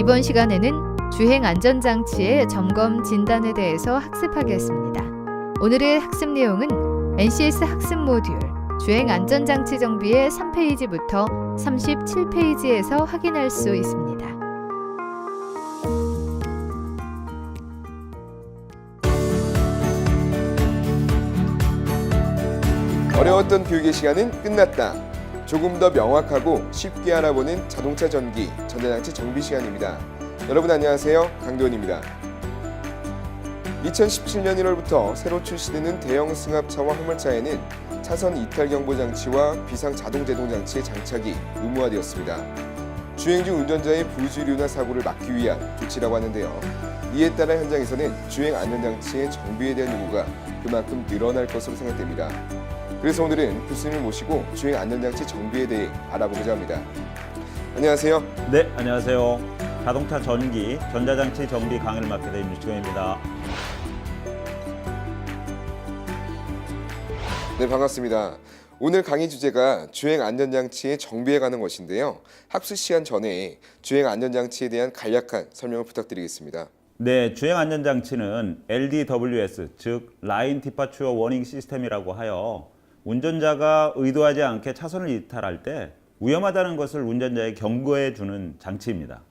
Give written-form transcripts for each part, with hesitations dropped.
이번 시간에는 주행 안전장치의 점검 진단에 대해서 학습하겠습니다. 오늘의 학습 내용은 NCS 학습 모듈 주행 안전장치 정비의 3페이지부터 37페이지에서 확인할 수 있습니다. 어려웠던 교육의 시간은 끝났다. 조금 더 명확하고 쉽게 알아보는 자동차 전기, 전자장치 정비 시간입니다. 여러분 안녕하세요. 강도원입니다. 2017년 1월부터 새로 출시되는 대형 승합차와 화물차에는 차선 이탈 경보 장치와 비상 자동 제동 장치의 장착이 의무화되었습니다. 주행 중 운전자의 부주의나 사고를 막기 위한 조치라고 하는데요. 이에 따라 현장에서는 주행 안전장치의 정비에 대한 요구가 그만큼 늘어날 것으로 생각됩니다. 그래서 오늘은 교수님을 모시고 주행 안전장치 정비에 대해 알아보고자 합니다. 안녕하세요. 네, 안녕하세요. 자동차 전기, 전자장치 정비 강의를 맡게 된 유치경입니다. 네, 반갑습니다. 오늘 강의 주제가 주행 안전장치의 정비에 관한 것인데요. 학습 시간 전에 주행 안전장치에 대한 간략한 설명을 부탁드리겠습니다. 네, 주행 안전장치는 LDWS, 즉 라인 디파추어 워닝 시스템이라고 하여 운전자가 의도하지 않게 차선을 이탈할 때 위험하다는 것을 운전자에게 경고해 주는 장치입니다.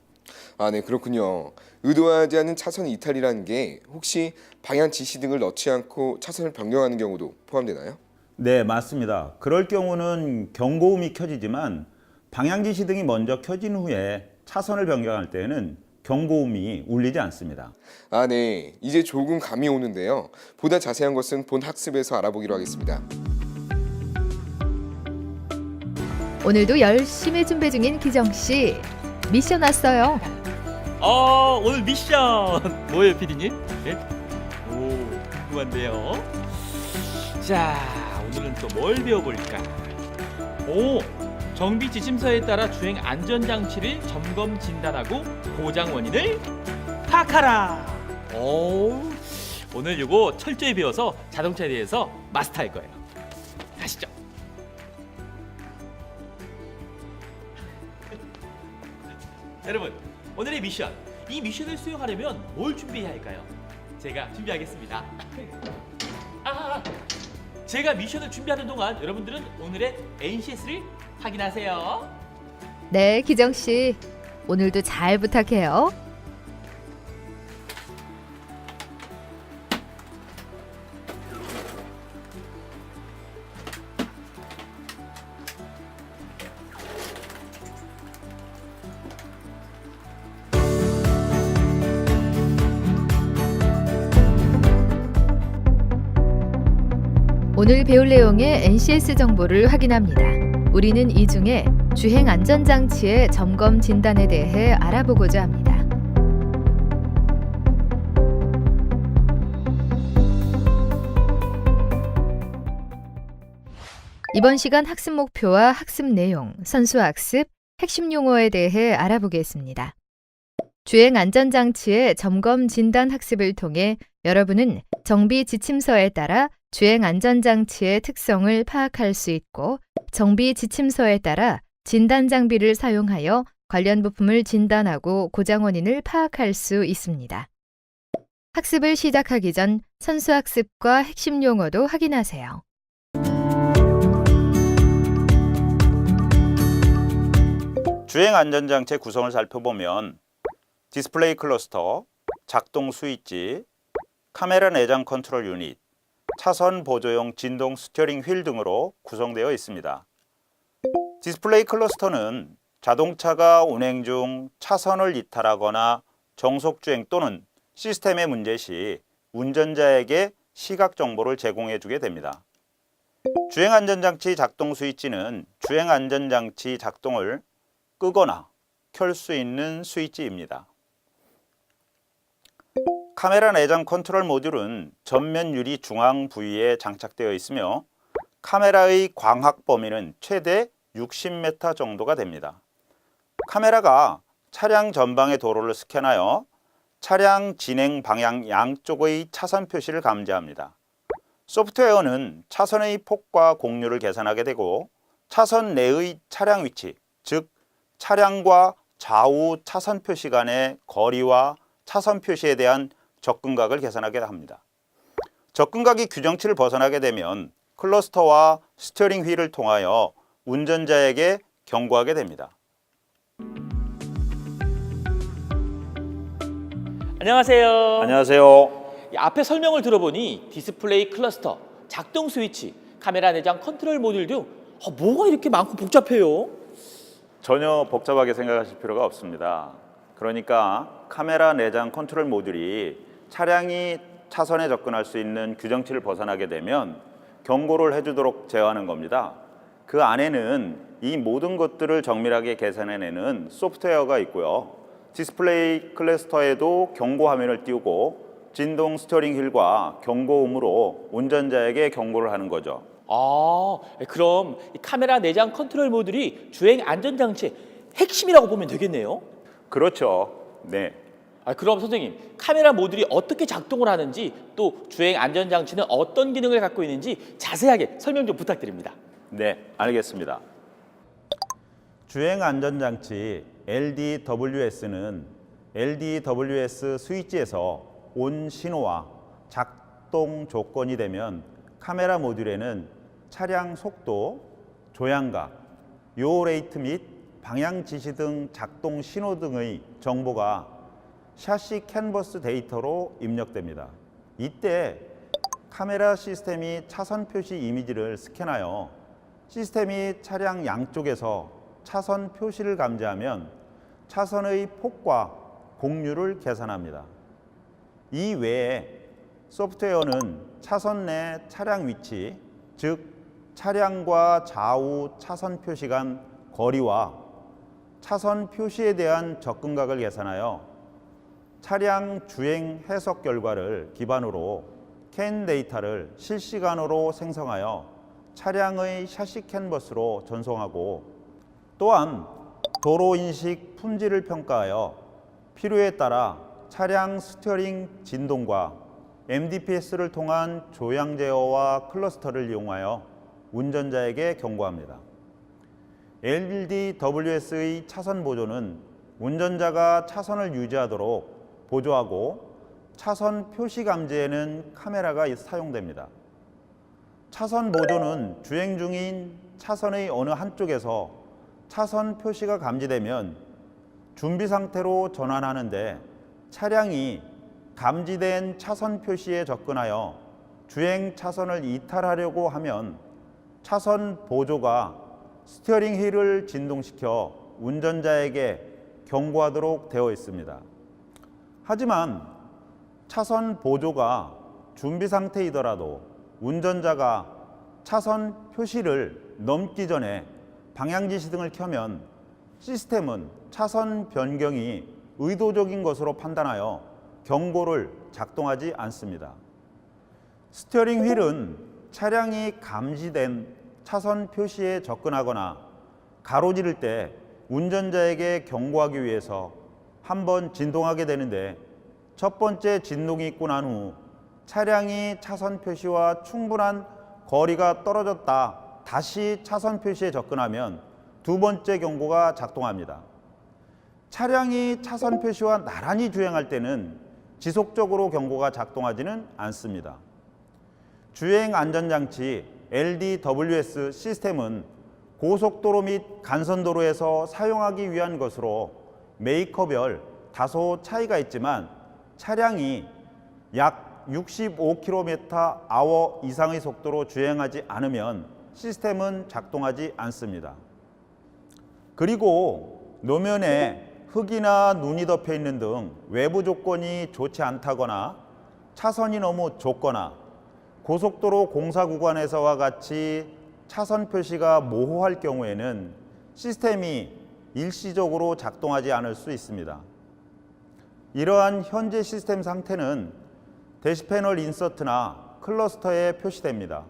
네, 그렇군요. 의도하지 않은 차선 이탈이라는 게 혹시 방향 지시 등을 넣지 않고 차선을 변경하는 경우도 포함되나요? 네, 맞습니다. 그럴 경우는 경고음이 켜지지만 방향 지시 등이 먼저 켜진 후에 차선을 변경할 때에는 경고음이 울리지 않습니다. 네. 이제 조금 감이 오는데요. 보다 자세한 것은 본 학습에서 알아보기로 하겠습니다. 오늘도 열심히 준비 중인 기정씨, 미션 왔어요. 오늘 미션 뭐예요, 피디님? 네? 오, 궁금한데요. 자, 오늘은 또 뭘 배워볼까? 정비 지침서에 따라 주행 안전장치를 점검 진단하고 고장 원인을 파악하라. 오늘 요거 철저히 배워서 자동차에 대해서 마스터할 거예요. 가시죠. 여러분, 오늘의 미션. 이 미션을 수행하려면 뭘 준비해야 할까요? 제가 준비하겠습니다. 제가 미션을 준비하는 동안 여러분들은 오늘의 NCS를 확인하세요. 네, 기정씨. 오늘도 잘 부탁해요. 오늘 배울 내용의 NCS 정보를 확인합니다. 우리는 이 중에 주행 안전장치의 점검 진단에 대해 알아보고자 합니다. 이번 시간 학습 목표와 학습 내용, 선수 학습, 핵심 용어에 대해 알아보겠습니다. 주행 안전장치의 점검 진단 학습을 통해 여러분은 정비 지침서에 따라 주행 안전장치의 특성을 파악할 수 있고 정비 지침서에 따라 진단 장비를 사용하여 관련 부품을 진단하고 고장 원인을 파악할 수 있습니다. 학습을 시작하기 전 선수 학습과 핵심 용어도 확인하세요. 주행 안전장치의 구성을 살펴보면 디스플레이 클러스터, 작동 스위치, 카메라 내장 컨트롤 유닛, 차선 보조용 진동 스티어링 휠 등으로 구성되어 있습니다. 디스플레이 클러스터는 자동차가 운행 중 차선을 이탈하거나 정속주행 또는 시스템의 문제 시 운전자에게 시각 정보를 제공해 주게 됩니다. 주행안전장치 작동 스위치는 주행안전장치 작동을 끄거나 켤 수 있는 스위치입니다. 카메라 내장 컨트롤 모듈은 전면 유리 중앙 부위에 장착되어 있으며 카메라의 광학 범위는 최대 60m 정도가 됩니다. 카메라가 차량 전방의 도로를 스캔하여 차량 진행 방향 양쪽의 차선 표시를 감지합니다. 소프트웨어는 차선의 폭과 공류를 계산하게 되고 차선 내의 차량 위치, 즉 차량과 좌우 차선 표시 간의 거리와 차선 표시에 대한 접근각을 계산하게 합니다. 접근각이 규정치를 벗어나게 되면 클러스터와 스티어링 휠을 통하여 운전자에게 경고하게 됩니다. 안녕하세요. 안녕하세요. 이 앞에 설명을 들어보니 디스플레이 클러스터, 작동 스위치, 카메라 내장 컨트롤 모듈 등 뭐가 이렇게 많고 복잡해요? 전혀 복잡하게 생각하실 필요가 없습니다. 그러니까 카메라 내장 컨트롤 모듈이 차량이 차선에 접근할 수 있는 규정치를 벗어나게 되면 경고를 해주도록 제어하는 겁니다. 그 안에는 이 모든 것들을 정밀하게 계산해내는 소프트웨어가 있고요. 디스플레이 클러스터에도 경고 화면을 띄우고 진동 스티어링 휠과 경고음으로 운전자에게 경고를 하는 거죠. 그럼 이 카메라 내장 컨트롤 모듈이 주행 안전장치의 핵심이라고 보면 되겠네요. 그렇죠. 네. 그럼 선생님, 카메라 모듈이 어떻게 작동을 하는지 또 주행 안전장치는 어떤 기능을 갖고 있는지 자세하게 설명 좀 부탁드립니다. 네, 알겠습니다. 주행 안전장치 LDWS는 LDWS 스위치에서 온 신호와 작동 조건이 되면 카메라 모듈에는 차량 속도, 조향각, 요 레이트 및 방향 지시 등 작동 신호 등의 정보가 샤시 캔버스 데이터로 입력됩니다. 이때 카메라 시스템이 차선 표시 이미지를 스캔하여 시스템이 차량 양쪽에서 차선 표시를 감지하면 차선의 폭과 공률을 계산합니다. 이 외에 소프트웨어는 차선 내 차량 위치, 즉 차량과 좌우 차선 표시 간 거리와 차선 표시에 대한 접근각을 계산하여 차량 주행 해석 결과를 기반으로 캔 데이터를 실시간으로 생성하여 차량의 샤시 캔버스로 전송하고 또한 도로 인식 품질을 평가하여 필요에 따라 차량 스티어링 진동과 MDPS를 통한 조향 제어와 클러스터를 이용하여 운전자에게 경고합니다. LDWS의 차선 보조는 운전자가 차선을 유지하도록 보조하고 차선 표시 감지에는 카메라가 사용됩니다. 차선 보조는 주행 중인 차선의 어느 한쪽에서 차선 표시가 감지되면 준비 상태로 전환하는데 차량이 감지된 차선 표시에 접근하여 주행 차선을 이탈하려고 하면 차선 보조가 스티어링 휠을 진동시켜 운전자에게 경고하도록 되어 있습니다. 하지만 차선 보조가 준비 상태이더라도 운전자가 차선 표시를 넘기 전에 방향지시 등을 켜면 시스템은 차선 변경이 의도적인 것으로 판단하여 경고를 작동하지 않습니다. 스티어링 휠은 차량이 감지된 차선 표시에 접근하거나 가로지를 때 운전자에게 경고하기 위해서 한번 진동하게 되는데 첫 번째 진동이 있고 난 후 차량이 차선 표시와 충분한 거리가 떨어졌다 다시 차선 표시에 접근하면 두 번째 경고가 작동합니다. 차량이 차선 표시와 나란히 주행할 때는 지속적으로 경고가 작동하지는 않습니다. 주행 안전장치 LDWS 시스템은 고속도로 및 간선도로에서 사용하기 위한 것으로 메이커별 다소 차이가 있지만 차량이 약 65km/h 이상의 속도로 주행하지 않으면 시스템은 작동하지 않습니다. 그리고 노면에 흙이나 눈이 덮여 있는 등 외부 조건이 좋지 않다거나 차선이 너무 좁거나 고속도로 공사 구간에서와 같이 차선 표시가 모호할 경우에는 시스템이 일시적으로 작동하지 않을 수 있습니다. 이러한 현재 시스템 상태는 대시패널 인서트나 클러스터에 표시됩니다.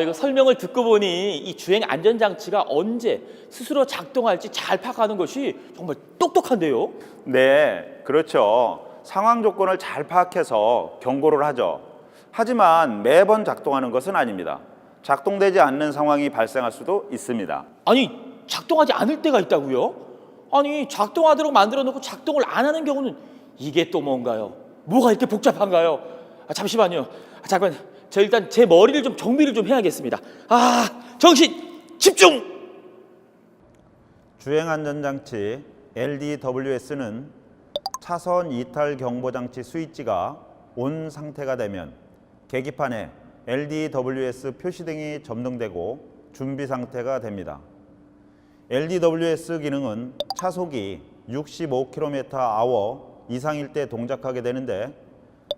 이거 설명을 듣고 보니 이 주행 안전장치가 언제 스스로 작동할지 잘 파악하는 것이 정말 똑똑한데요? 네, 그렇죠. 상황 조건을 잘 파악해서 경고를 하죠. 하지만 매번 작동하는 것은 아닙니다. 작동되지 않는 상황이 발생할 수도 있습니다. 아니, 작동하지 않을 때가 있다고요? 아니 작동하도록 만들어 놓고 작동을 안 하는 경우는 이게 또 뭔가요? 뭐가 이렇게 복잡한가요? 잠시만요. 잠깐, 저 일단 제 머리를 좀 정비를 좀 해야겠습니다. 정신 집중! 주행안전장치 LDWS는 차선 이탈 경보장치 스위치가 온 상태가 되면 계기판에 LDWS 표시등이 점등되고 준비 상태가 됩니다. LDWS 기능은 차속이 65km/h 이상일 때 동작하게 되는데,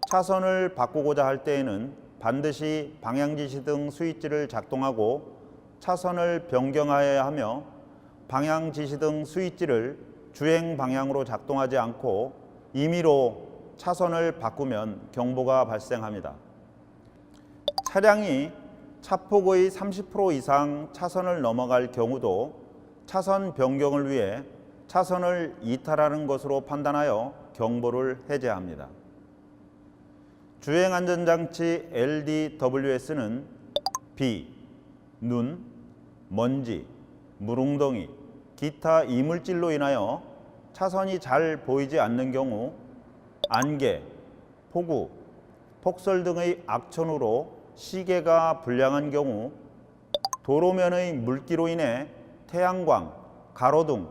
차선을 바꾸고자 할 때에는 반드시 방향지시등 스위치를 작동하고 차선을 변경하여야 하며, 방향지시등 스위치를 주행 방향으로 작동하지 않고 임의로 차선을 바꾸면 경보가 발생합니다. 차량이 차폭의 30% 이상 차선을 넘어갈 경우도 차선 변경을 위해 차선을 이탈하는 것으로 판단하여 경보를 해제합니다. 주행안전장치 LDWS는 비, 눈, 먼지, 물웅덩이, 기타 이물질로 인하여 차선이 잘 보이지 않는 경우, 안개, 폭우, 폭설 등의 악천후로 시계가 불량한 경우, 도로면의 물기로 인해 태양광, 가로등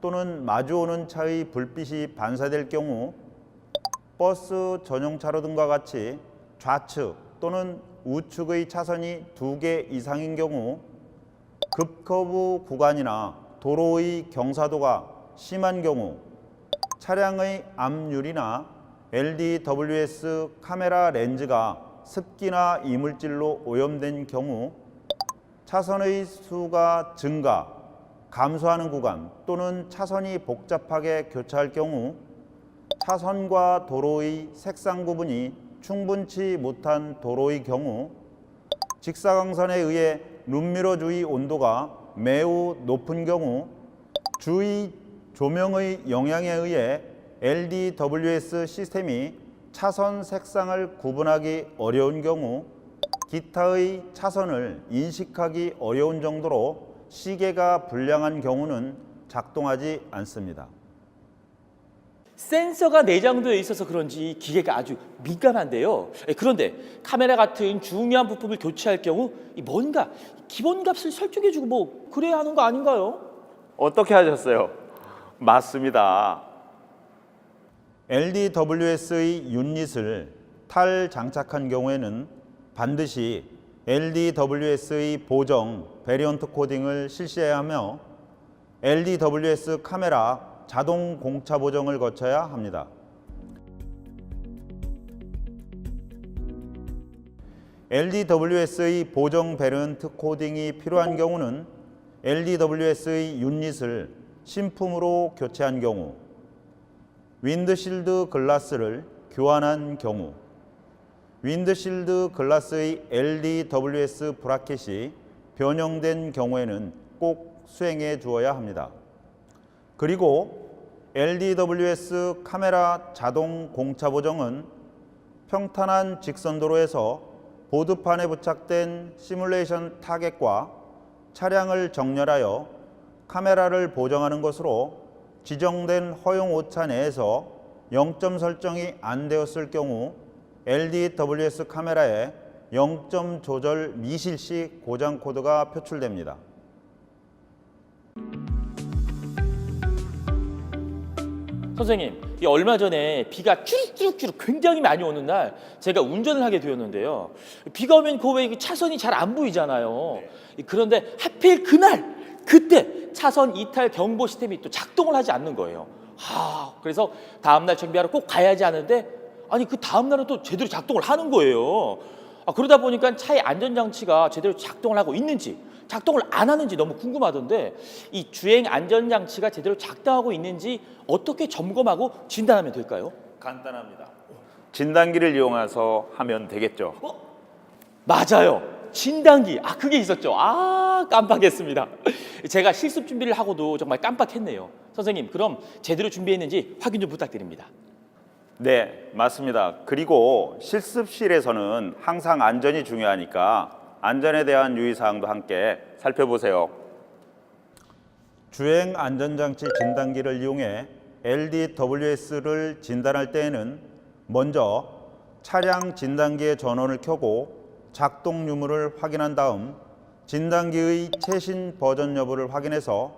또는 마주오는 차의 불빛이 반사될 경우, 버스 전용차로 등과 같이 좌측 또는 우측의 차선이 2개 이상인 경우, 급커브 구간이나 도로의 경사도가 심한 경우, 차량의 앞유리나 LDWS 카메라 렌즈가 습기나 이물질로 오염된 경우, 차선의 수가 증가, 감소하는 구간 또는 차선이 복잡하게 교차할 경우, 차선과 도로의 색상 구분이 충분치 못한 도로의 경우, 직사광선에 의해 룸미러 주위 온도가 매우 높은 경우, 주위 조명의 영향에 의해 LDWS 시스템이 차선 색상을 구분하기 어려운 경우, 기타의 차선을 인식하기 어려운 정도로 시계가 불량한 경우는 작동하지 않습니다. 센서가 내장되어 있어서 그런지 기계가 아주 민감한데요. 그런데 카메라 같은 중요한 부품을 교체할 경우 뭔가 기본값을 설정해주고 뭐 그래야 하는 거 아닌가요? 어떻게 하셨어요? 맞습니다. LDWS의 유닛을 탈장착한 경우에는 반드시 LDWS의 보정 베리언트 코딩을 실시해야 하며, LDWS 카메라 자동 공차 보정을 거쳐야 합니다. LDWS의 보정 베리언트 코딩이 필요한 경우는 LDWS의 유닛을 신품으로 교체한 경우, 윈드실드 글라스를 교환한 경우, 윈드실드 글라스의 LDWS 브라켓이 변형된 경우에는 꼭 수행해 주어야 합니다. 그리고 LDWS 카메라 자동 공차 보정은 평탄한 직선도로에서 보드판에 부착된 시뮬레이션 타겟과 차량을 정렬하여 카메라를 보정하는 것으로, 지정된 허용 오차 내에서 0점 설정이 안 되었을 경우 LDWS 카메라에 0점 조절 미실시 고장 코드가 표출됩니다. 선생님, 이 얼마 전에 비가 쭈룩쭈룩 굉장히 많이 오는 날 제가 운전을 하게 되었는데요. 비가 오면 그 외에 차선이 잘 안 보이잖아요. 그런데 하필 그때 차선 이탈 경보 시스템이 또 작동을 하지 않는 거예요. 그래서 다음날 정비하러 꼭 가야지 하는데, 아니 그 다음날은 또 제대로 작동을 하는 거예요. 그러다 보니까 차의 안전장치가 제대로 작동을 하고 있는지 작동을 안 하는지 너무 궁금하던데, 이 주행 안전장치가 제대로 작동하고 있는지 어떻게 점검하고 진단하면 될까요? 간단합니다. 진단기를 이용해서 하면 되겠죠. 맞아요. 진단기. 그게 있었죠. 깜빡했습니다. 제가 실습 준비를 하고도 정말 깜빡했네요. 선생님, 그럼 제대로 준비했는지 확인 좀 부탁드립니다. 네, 맞습니다. 그리고 실습실에서는 항상 안전이 중요하니까 안전에 대한 유의사항도 함께 살펴보세요. 주행 안전장치 진단기를 이용해 LDWS를 진단할 때에는 먼저 차량 진단기의 전원을 켜고 작동 유무를 확인한 다음 진단기의 최신 버전 여부를 확인해서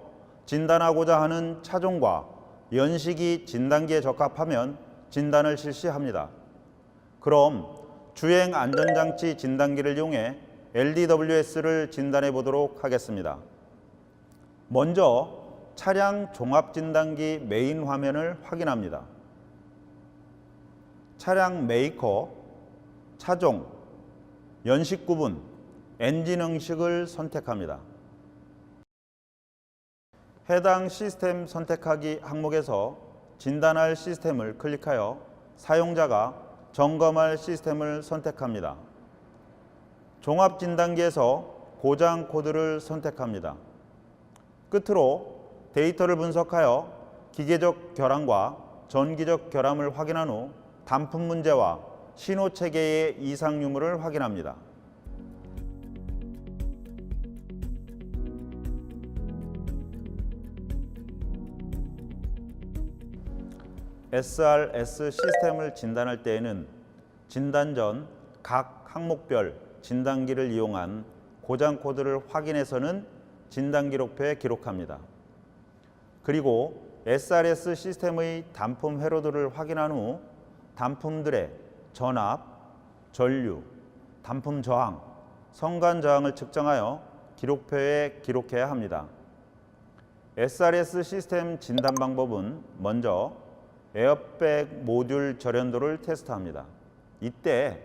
진단하고자 하는 차종과 연식이 진단기에 적합하면 진단을 실시합니다. 그럼 주행 안전장치 진단기를 이용해 LDWS를 진단해 보도록 하겠습니다. 먼저 차량 종합진단기 메인 화면을 확인합니다. 차량 메이커, 차종, 연식 구분, 엔진 형식을 선택합니다. 해당 시스템 선택하기 항목에서 진단할 시스템을 클릭하여 사용자가 점검할 시스템을 선택합니다. 종합진단기에서 고장 코드를 선택합니다. 끝으로 데이터를 분석하여 기계적 결함과 전기적 결함을 확인한 후 단품 문제와 신호 체계의 이상 유무를 확인합니다. SRS 시스템을 진단할 때에는 진단 전 각 항목별 진단기를 이용한 고장 코드를 확인해서는 진단 기록표에 기록합니다. 그리고 SRS 시스템의 단품 회로도를 확인한 후 단품들의 전압, 전류, 단품 저항, 성간 저항을 측정하여 기록표에 기록해야 합니다. SRS 시스템 진단 방법은 먼저 에어백 모듈 절연도를 테스트합니다. 이때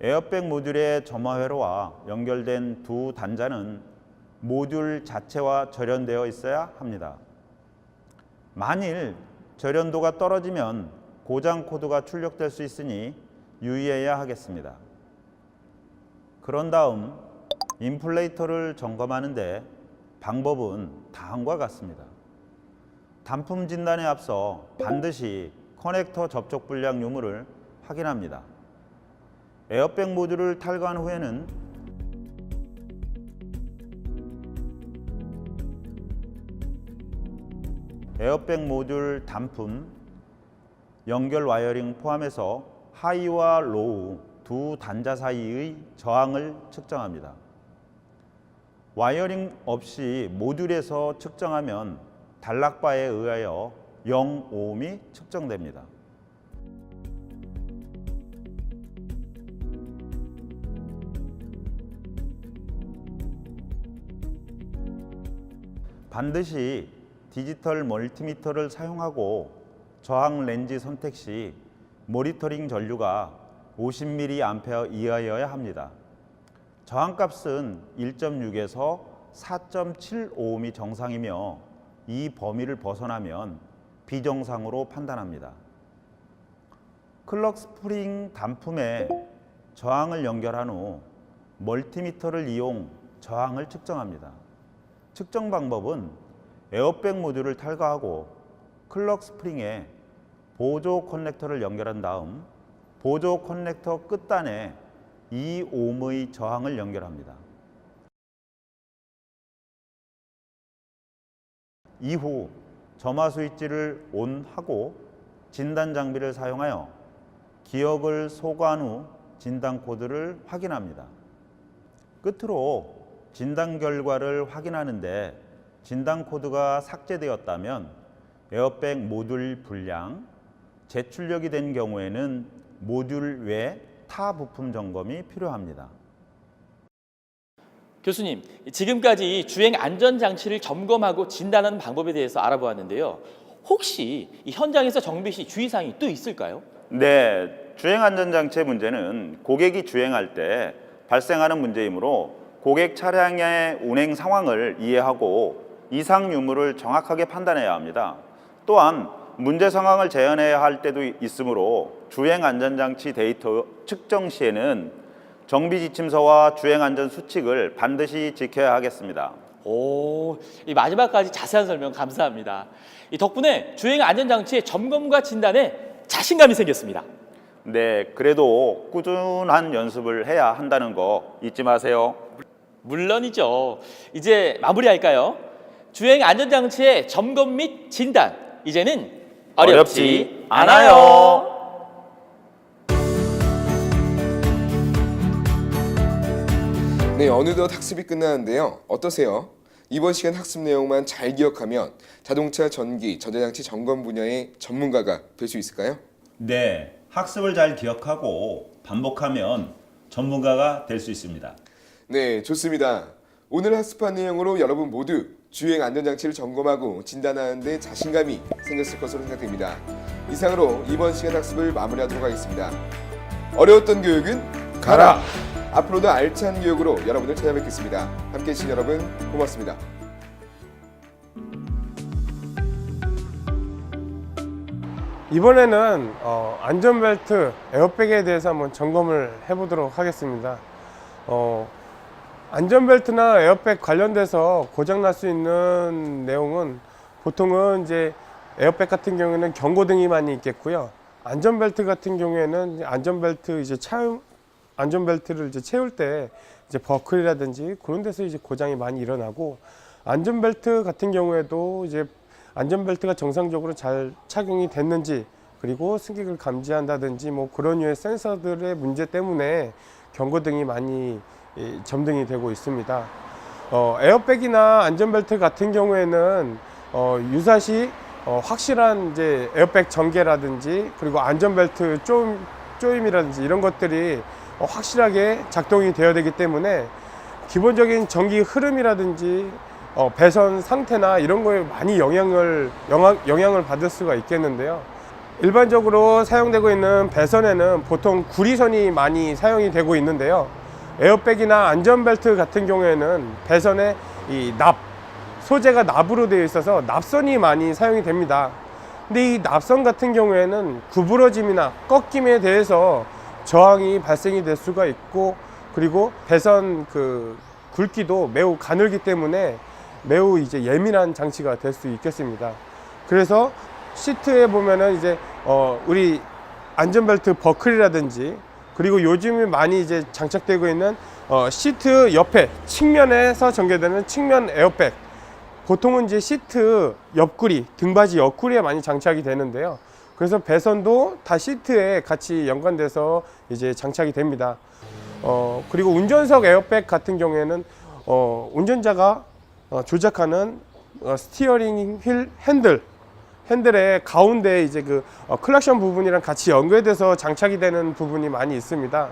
에어백 모듈의 점화 회로와 연결된 두 단자는 모듈 자체와 절연되어 있어야 합니다. 만일 절연도가 떨어지면 고장 코드가 출력될 수 있으니 유의해야 하겠습니다. 그런 다음 인플레이터를 점검하는데 방법은 다음과 같습니다. 단품 진단에 앞서 반드시 커넥터 접촉 불량 유무를 확인합니다. 에어백 모듈을 탈거한 후에는 에어백 모듈 단품 연결 와이어링 포함해서 하이와 로우 두 단자 사이의 저항을 측정합니다. 와이어링 없이 모듈에서 측정하면 단락바에 의하여 0오음이 측정됩니다. 반드시 디지털 멀티미터를 사용하고 저항 렌즈 선택 시 모니터링 전류가 50mA 이하여야 합니다. 저항값은 1.6에서 4.75ohm이 정상이며 이 범위를 벗어나면 비정상으로 판단합니다. 클럭 스프링 단품에 저항을 연결한 후 멀티미터를 이용 저항을 측정합니다. 측정 방법은 에어백 모듈을 탈거하고 클럭 스프링에 보조 커넥터를 연결한 다음 보조 커넥터 끝단에 2ohm의 저항을 연결합니다. 이후 점화 스위치를 ON하고 진단 장비를 사용하여 기억을 소거한 후 진단 코드를 확인합니다. 끝으로 진단 결과를 확인하는데 진단 코드가 삭제되었다면 에어백 모듈 불량, 재출력이 된 경우에는 모듈 외 타 부품 점검이 필요합니다. 교수님, 지금까지 주행 안전장치를 점검하고 진단하는 방법에 대해서 알아보았는데요. 혹시 이 현장에서 정비 시 주의사항이 또 있을까요? 네, 주행 안전장치의 문제는 고객이 주행할 때 발생하는 문제이므로 고객 차량의 운행 상황을 이해하고 이상 유무를 정확하게 판단해야 합니다. 또한 문제 상황을 재현해야 할 때도 있으므로 주행 안전장치 데이터 측정 시에는 정비 지침서와 주행 안전 수칙을 반드시 지켜야 하겠습니다. 오, 이 마지막까지 자세한 설명 감사합니다. 이 덕분에 주행 안전장치의 점검과 진단에 자신감이 생겼습니다. 네, 그래도 꾸준한 연습을 해야 한다는 거 잊지 마세요. 물론이죠. 이제 마무리할까요? 주행 안전장치의 점검 및 진단, 이제는 어렵지 않아요. 네, 어느덧 학습이 끝나는데요. 어떠세요? 이번 시간 학습 내용만 잘 기억하면 자동차 전기, 전자장치 점검 분야의 전문가가 될 수 있을까요? 네, 학습을 잘 기억하고 반복하면 전문가가 될 수 있습니다. 네, 좋습니다. 오늘 학습한 내용으로 여러분 모두 주행 안전장치를 점검하고 진단하는 데 자신감이 생겼을 것으로 생각됩니다. 이상으로 이번 시간 학습을 마무리하도록 하겠습니다. 어려웠던 교육은 가라! 앞으로도 알찬 교육으로 여러분을 찾아뵙겠습니다. 함께해 주신 여러분 고맙습니다. 이번에는 안전벨트, 에어백에 대해서 한번 점검을 해보도록 하겠습니다. 안전벨트나 에어백 관련돼서 고장날 수 있는 내용은 보통은 이제 에어백 같은 경우에는 경고등이 많이 있겠고요. 안전벨트 같은 경우에는 안전벨트를 이제 채울 때 이제 버클이라든지 그런 데서 이제 고장이 많이 일어나고, 안전벨트 같은 경우에도 이제 안전벨트가 정상적으로 잘 착용이 됐는지, 그리고 승객을 감지한다든지 뭐 그런 류의 센서들의 문제 때문에 경고등이 많이 점등이 되고 있습니다. 에어백이나 안전벨트 같은 경우에는 유사시 확실한 이제 에어백 전개라든지 그리고 안전벨트 조임이라든지 이런 것들이 확실하게 작동이 되어야 되기 때문에 기본적인 전기 흐름이라든지 배선 상태나 이런 거에 많이 영향을 받을 수가 있겠는데요. 일반적으로 사용되고 있는 배선에는 보통 구리선이 많이 사용이 되고 있는데요. 에어백이나 안전벨트 같은 경우에는 배선에 이 소재가 납으로 되어 있어서 납선이 많이 사용이 됩니다. 근데 이 납선 같은 경우에는 구부러짐이나 꺾임에 대해서 저항이 발생이 될 수가 있고, 그리고 배선 굵기도 매우 가늘기 때문에 매우 이제 예민한 장치가 될 수 있겠습니다. 그래서 시트에 보면은 이제 우리 안전벨트 버클이라든지, 그리고 요즘에 많이 이제 장착되고 있는 시트 옆에 측면에서 전개되는 측면 에어백, 보통은 이제 시트 옆구리, 등받이 옆구리에 많이 장착이 되는데요. 그래서 배선도 다 시트에 같이 연관돼서 이제 장착이 됩니다. 그리고 운전석 에어백 같은 경우에는 운전자가 조작하는 스티어링 휠 핸들의 가운데 이제 클락션 부분이랑 같이 연결돼서 장착이 되는 부분이 많이 있습니다.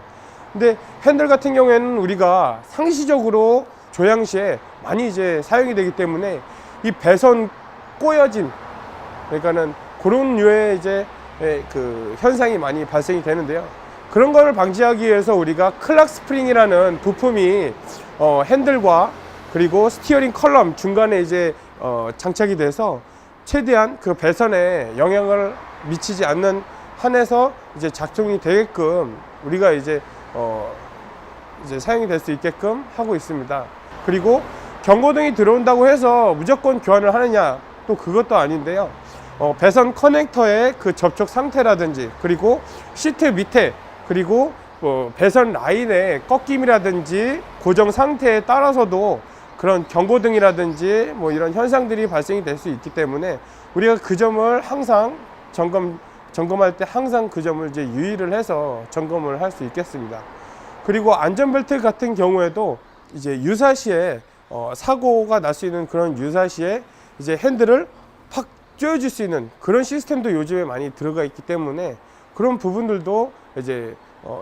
근데 핸들 같은 경우에는 우리가 상시적으로 조향 시에 많이 이제 사용이 되기 때문에 이 배선 꼬여짐, 그러니까는 그런 류의 이제 현상이 많이 발생이 되는데요. 그런 거를 방지하기 위해서 우리가 클락 스프링이라는 부품이 핸들과 그리고 스티어링 컬럼 중간에 이제 장착이 돼서 최대한 그 배선에 영향을 미치지 않는 한에서 이제 작동이 되게끔 우리가 이제 사용이 될 수 있게끔 하고 있습니다. 그리고 경고등이 들어온다고 해서 무조건 교환을 하느냐, 또 그것도 아닌데요. 배선 커넥터의 그 접촉 상태라든지, 그리고 시트 밑에, 그리고 배선 라인의 꺾임이라든지 고정 상태에 따라서도 그런 경고등이라든지 뭐 이런 현상들이 발생이 될 수 있기 때문에 우리가 그 점을 항상 점검할 때 항상 그 점을 이제 유의를 해서 점검을 할 수 있겠습니다. 그리고 안전벨트 같은 경우에도 이제 유사시에 사고가 날 수 있는 그런 유사시에 이제 핸들을 팍 조여줄 수 있는 그런 시스템도 요즘에 많이 들어가 있기 때문에 그런 부분들도 이제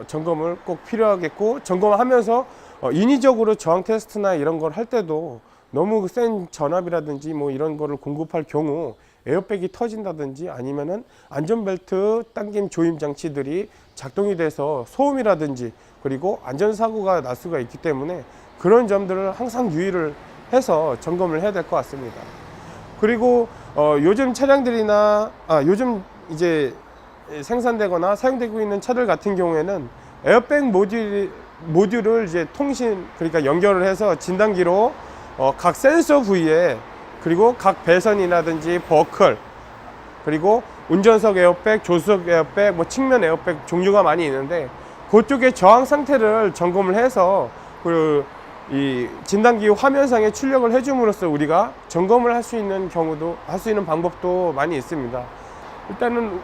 점검을 꼭 필요하겠고, 점검을 하면서 인위적으로 저항 테스트나 이런 걸 할 때도 너무 센 전압이라든지 뭐 이런 거를 공급할 경우 에어백이 터진다든지 아니면은 안전벨트 당김 조임 장치들이 작동이 돼서 소음이라든지 그리고 안전사고가 날 수가 있기 때문에 그런 점들을 항상 유의를 해서 점검을 해야 될 것 같습니다. 그리고 요즘 차량들이나 요즘 이제 생산되거나 사용되고 있는 차들 같은 경우에는 에어백 모듈을 이제 그러니까 연결을 해서 진단기로 각 센서 부위에, 그리고 각 배선이라든지 버클, 그리고 운전석 에어백, 조수석 에어백, 뭐 측면 에어백 종류가 많이 있는데 그쪽의 저항 상태를 점검을 해서 이 진단기 화면상에 출력을 해줌으로써 우리가 점검을 할 수 있는 방법도 많이 있습니다. 일단은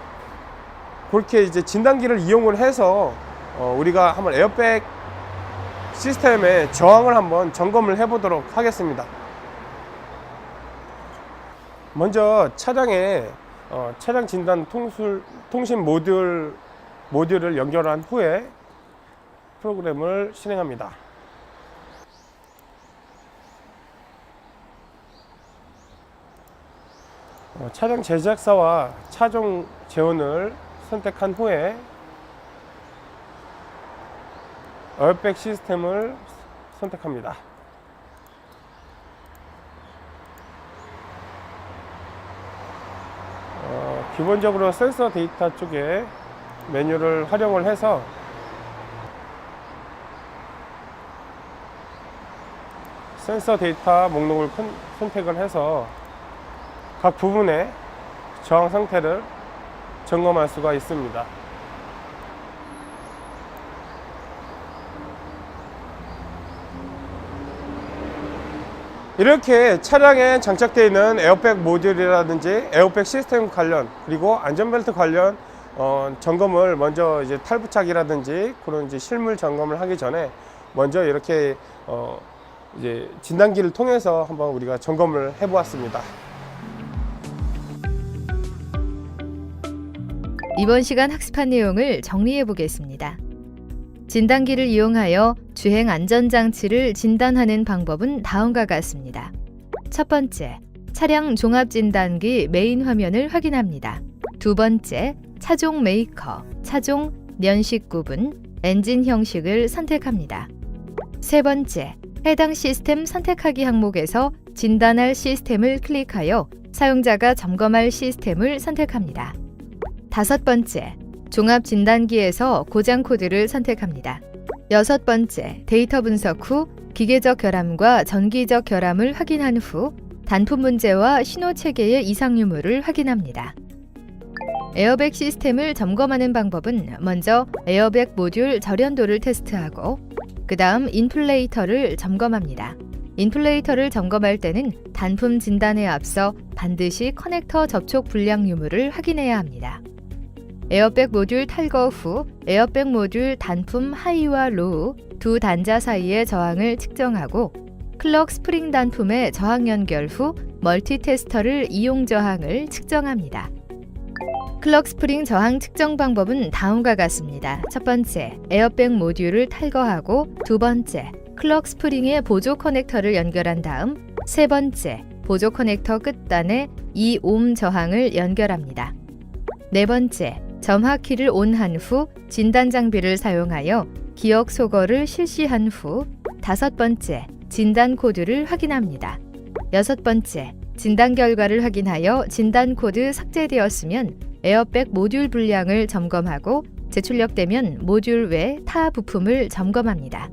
그렇게 이제 진단기를 이용을 해서 우리가 한번 에어백 시스템의 저항을 한번 점검을 해보도록 하겠습니다. 먼저 차량에 차량 진단 통신 모듈을 연결한 후에 프로그램을 실행합니다. 차량 제작사와 차종 재원을 선택한 후에 에어백 시스템을 선택합니다. 기본적으로 센서 데이터 쪽에 메뉴를 활용을 해서 센서 데이터 목록을 선택을 해서 각 부분의 저항 상태를 점검할 수가 있습니다. 이렇게 차량에 장착되어 있는 에어백 모듈이라든지 에어백 시스템 관련 그리고 안전벨트 관련 점검을 먼저 이제 탈부착이라든지 그런 이제 실물 점검을 하기 전에 먼저 이렇게 이제 진단기를 통해서 한번 우리가 점검을 해보았습니다. 이번 시간 학습한 내용을 정리해 보겠습니다. 진단기를 이용하여 주행 안전장치를 진단하는 방법은 다음과 같습니다. 첫 번째, 차량 종합진단기 메인 화면을 확인합니다. 두 번째, 차종 메이커, 차종, 연식 구분, 엔진 형식을 선택합니다. 세 번째, 해당 시스템 선택하기 항목에서 진단할 시스템을 클릭하여 사용자가 점검할 시스템을 선택합니다. 다섯 번째, 종합 진단기에서 고장 코드를 선택합니다. 여섯 번째, 데이터 분석 후 기계적 결함과 전기적 결함을 확인한 후 단품 문제와 신호 체계의 이상 유무를 확인합니다. 에어백 시스템을 점검하는 방법은 먼저 에어백 모듈 절연도를 테스트하고 그 다음 인플레이터를 점검합니다. 인플레이터를 점검할 때는 단품 진단에 앞서 반드시 커넥터 접촉 불량 유무를 확인해야 합니다. 에어백 모듈 탈거 후 에어백 모듈 단품 하이와 로우 두 단자 사이의 저항을 측정하고 클럭 스프링 단품의 저항 연결 후 멀티 테스터를 이용 저항을 측정합니다. 클럭 스프링 저항 측정 방법은 다음과 같습니다. 첫 번째, 에어백 모듈을 탈거하고 두 번째, 클럭 스프링의 보조 커넥터를 연결한 다음 세 번째, 보조 커넥터 끝단에 2옴 저항을 연결합니다. 네 번째, 점화키를 온한 후 진단 장비를 사용하여 기억 소거를 실시한 후 다섯 번째, 진단 코드를 확인합니다. 여섯 번째, 진단 결과를 확인하여 진단 코드 삭제되었으면 에어백 모듈 불량을 점검하고 재출력되면 모듈 외 타 부품을 점검합니다.